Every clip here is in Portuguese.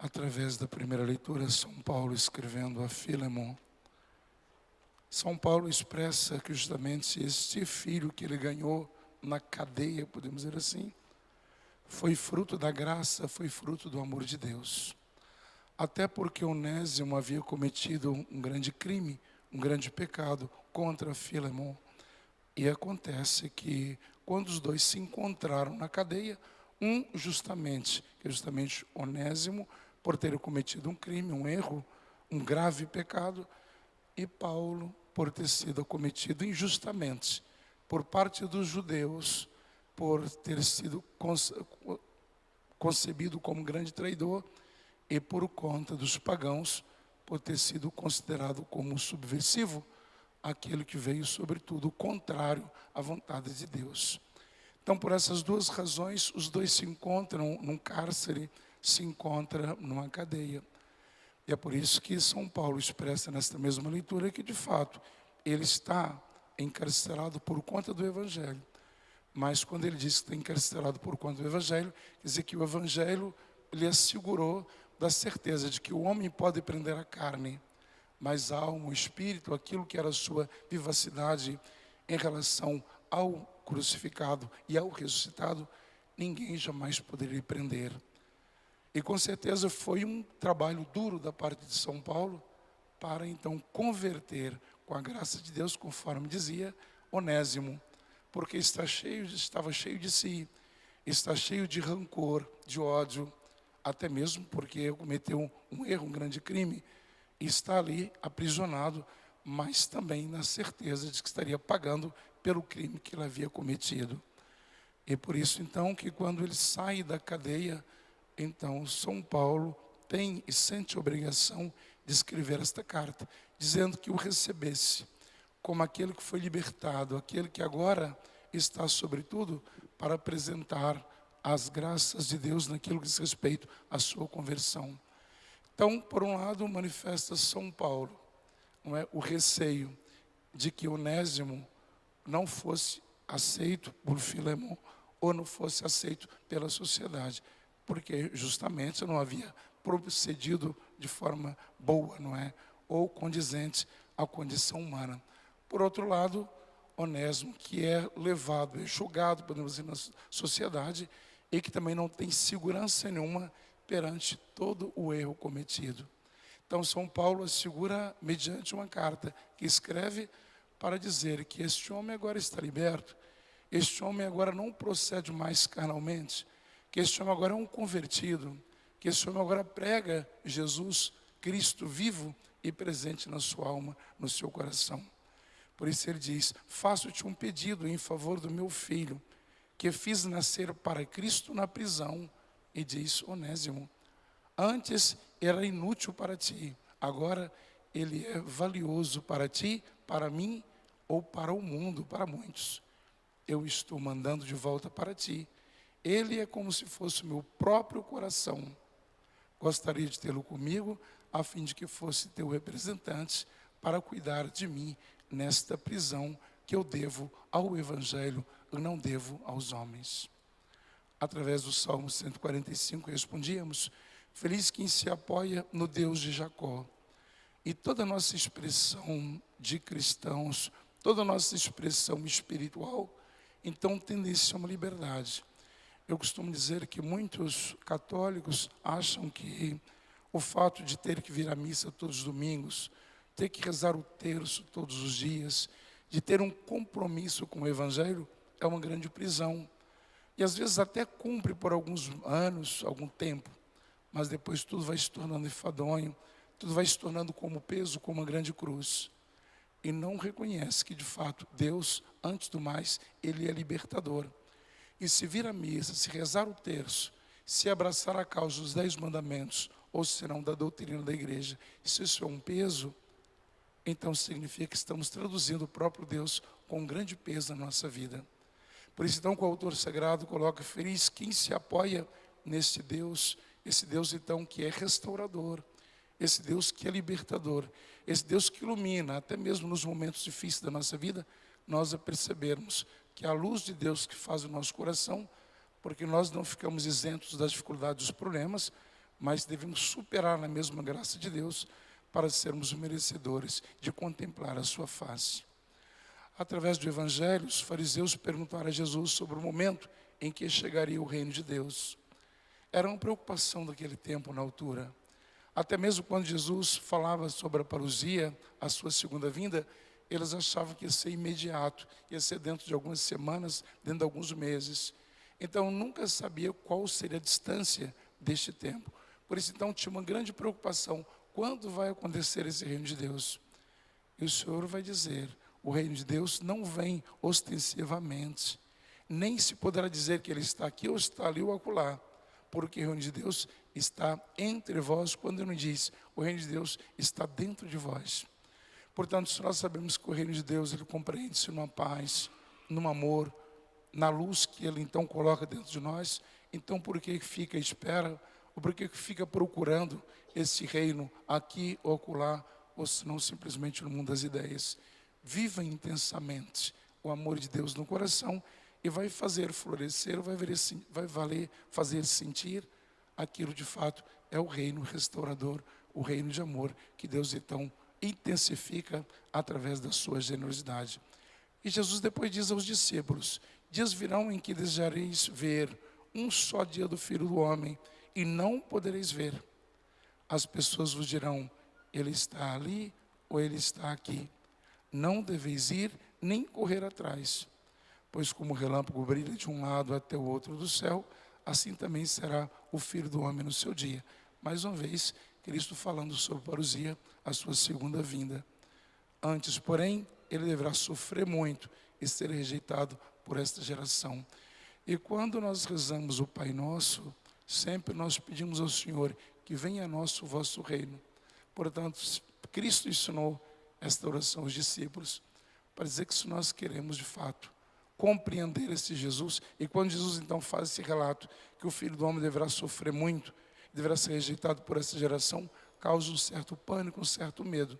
Através da primeira leitura, São Paulo escrevendo a Filemon. São Paulo expressa que justamente este filho que ele ganhou na cadeia, podemos dizer assim, foi fruto da graça, foi fruto do amor de Deus. Até porque Onésimo havia cometido um grande crime, um grande pecado contra Filemon. E acontece que quando os dois se encontraram na cadeia, que é justamente Onésimo, por ter cometido um crime, um erro, um grave pecado, e Paulo, por ter sido cometido injustamente por parte dos judeus, por ter sido concebido como grande traidor, e por conta dos pagãos, por ter sido considerado como subversivo, aquele que veio, sobretudo, contrário à vontade de Deus. Então, por essas duas razões, os dois se encontram num cárcere, se encontram numa cadeia. E é por isso que São Paulo expressa nesta mesma leitura que, de fato, ele está encarcerado por conta do Evangelho. Mas quando ele diz que está encarcerado por conta do Evangelho, quer dizer que o Evangelho lhe assegurou da certeza de que o homem pode prender a carne, mas a alma, o espírito, aquilo que era a sua vivacidade em relação ao crucificado e ao ressuscitado, ninguém jamais poderia prender. E com certeza foi um trabalho duro da parte de São Paulo para então converter, com a graça de Deus, conforme dizia Onésimo, porque estava cheio de si, está cheio de rancor, de ódio, até mesmo porque cometeu um erro, um grande crime, e está ali aprisionado, mas também na certeza de que estaria pagando pelo crime que ele havia cometido. E por isso então que quando ele sai da cadeia, então São Paulo tem e sente a obrigação de escrever esta carta, dizendo que o recebesse como aquele que foi libertado, aquele que agora está sobretudo para apresentar as graças de Deus naquilo que diz respeito à sua conversão. Então, por um lado, manifesta São Paulo, não é, o receio de que Onésimo não fosse aceito por Filemon ou não fosse aceito pela sociedade, porque justamente não havia procedido de forma boa, não é, ou condizente à condição humana. Por outro lado, Onésimo, que é levado, é julgado, podemos dizer, na sociedade, e que também não tem segurança nenhuma perante todo o erro cometido. Então, São Paulo assegura, mediante uma carta que escreve, para dizer que este homem agora está liberto, este homem agora não procede mais carnalmente, que este homem agora é um convertido, que este homem agora prega Jesus Cristo vivo e presente na sua alma, no seu coração. Por isso ele diz: faço-te um pedido em favor do meu filho, que fiz nascer para Cristo na prisão. E diz Onésimo: antes era inútil para ti, agora ele é valioso para ti, para mim ou para o mundo, para muitos. Eu estou mandando de volta para ti. Ele é como se fosse o meu próprio coração. Gostaria de tê-lo comigo, a fim de que fosse teu representante para cuidar de mim nesta prisão que eu devo ao Evangelho e não devo aos homens. Através do Salmo 145 respondíamos: feliz quem se apoia no Deus de Jacó. E toda a nossa expressão de cristãos, toda a nossa expressão espiritual, então tendencia a uma liberdade. Eu costumo dizer que muitos católicos acham que o fato de ter que vir à missa todos os domingos, ter que rezar o terço todos os dias, de ter um compromisso com o Evangelho, é uma grande prisão. E às vezes até cumpre por alguns anos, algum tempo, mas depois tudo vai se tornando enfadonho, tudo vai se tornando como peso, como uma grande cruz. E não reconhece que de fato Deus, antes do mais, Ele é libertador. E se vir à missa, se rezar o terço, se abraçar a causa dos 10 mandamentos, ou se não da doutrina da igreja, se isso é um peso, então significa que estamos traduzindo o próprio Deus com um grande peso na nossa vida. Por isso então que o autor sagrado coloca: feliz quem se apoia nesse Deus, esse Deus então que é restaurador, esse Deus que é libertador, esse Deus que ilumina, até mesmo nos momentos difíceis da nossa vida, nós a percebermos que é a luz de Deus que faz o nosso coração, porque nós não ficamos isentos das dificuldades, dos problemas, mas devemos superar na mesma graça de Deus para sermos merecedores de contemplar a sua face. Através do Evangelho, os fariseus perguntaram a Jesus sobre o momento em que chegaria o reino de Deus. Era uma preocupação daquele tempo na altura. Até mesmo quando Jesus falava sobre a parousia, a sua segunda vinda, eles achavam que ia ser imediato, ia ser dentro de algumas semanas, dentro de alguns meses. Então, nunca sabia qual seria a distância deste tempo. Por isso, então, tinha uma grande preocupação. Quando vai acontecer esse reino de Deus? E o Senhor vai dizer, o reino de Deus não vem ostensivamente. Nem se poderá dizer que ele está aqui ou está ali ou acolá. Porque o reino de Deus está entre vós, quando ele diz, o reino de Deus está dentro de vós. Portanto, se nós sabemos que o reino de Deus, ele compreende-se numa paz, num amor, na luz que ele então coloca dentro de nós, então por que fica à espera, ou por que fica procurando esse reino aqui ou acolá, ou se não simplesmente no mundo das ideias? Viva intensamente o amor de Deus no coração e vai fazer florescer, fazer sentir aquilo de fato é o reino restaurador, o reino de amor que Deus então intensifica através da sua generosidade. E Jesus depois diz aos discípulos, dias virão em que desejareis ver um só dia do Filho do Homem e não podereis ver. As pessoas vos dirão, ele está ali ou ele está aqui. Não deveis ir nem correr atrás, pois como o relâmpago brilha de um lado até o outro do céu, assim também será o Filho do Homem no seu dia. Mais uma vez, Cristo falando sobre a parousia, a sua segunda vinda. Antes, porém, ele deverá sofrer muito e ser rejeitado por esta geração. E quando nós rezamos o Pai Nosso, sempre nós pedimos ao Senhor que venha a nós o vosso reino. Portanto, Cristo ensinou esta oração aos discípulos para dizer que se nós queremos de fato compreender esse Jesus, e quando Jesus então faz esse relato que o Filho do Homem deverá sofrer muito, deverá ser rejeitado por essa geração, causa um certo pânico, um certo medo,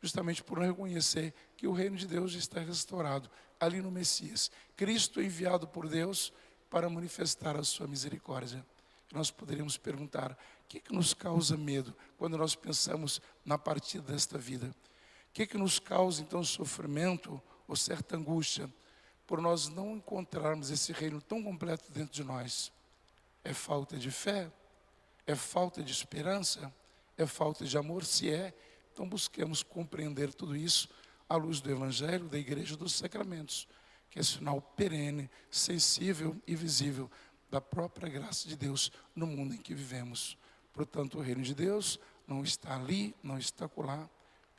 justamente por não reconhecer que o reino de Deus já está restaurado ali no Messias, Cristo enviado por Deus para manifestar a sua misericórdia. Nós poderíamos perguntar, o que nos causa medo quando nós pensamos na partida desta vida? O que nos causa então sofrimento ou certa angústia por nós não encontrarmos esse reino tão completo dentro de nós? É falta de fé? É falta de esperança? É falta de amor? Se é, então busquemos compreender tudo isso à luz do Evangelho, da Igreja dos Sacramentos, que é sinal perene, sensível e visível da própria graça de Deus no mundo em que vivemos. Portanto, o reino de Deus não está ali, não está acolá,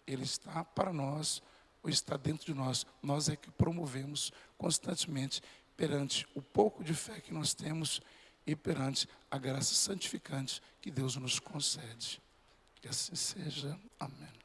ele está para nós, ou está dentro de nós. Nós é que promovemos constantemente perante o pouco de fé que nós temos e perante a graça santificante que Deus nos concede. Que assim seja. Amém.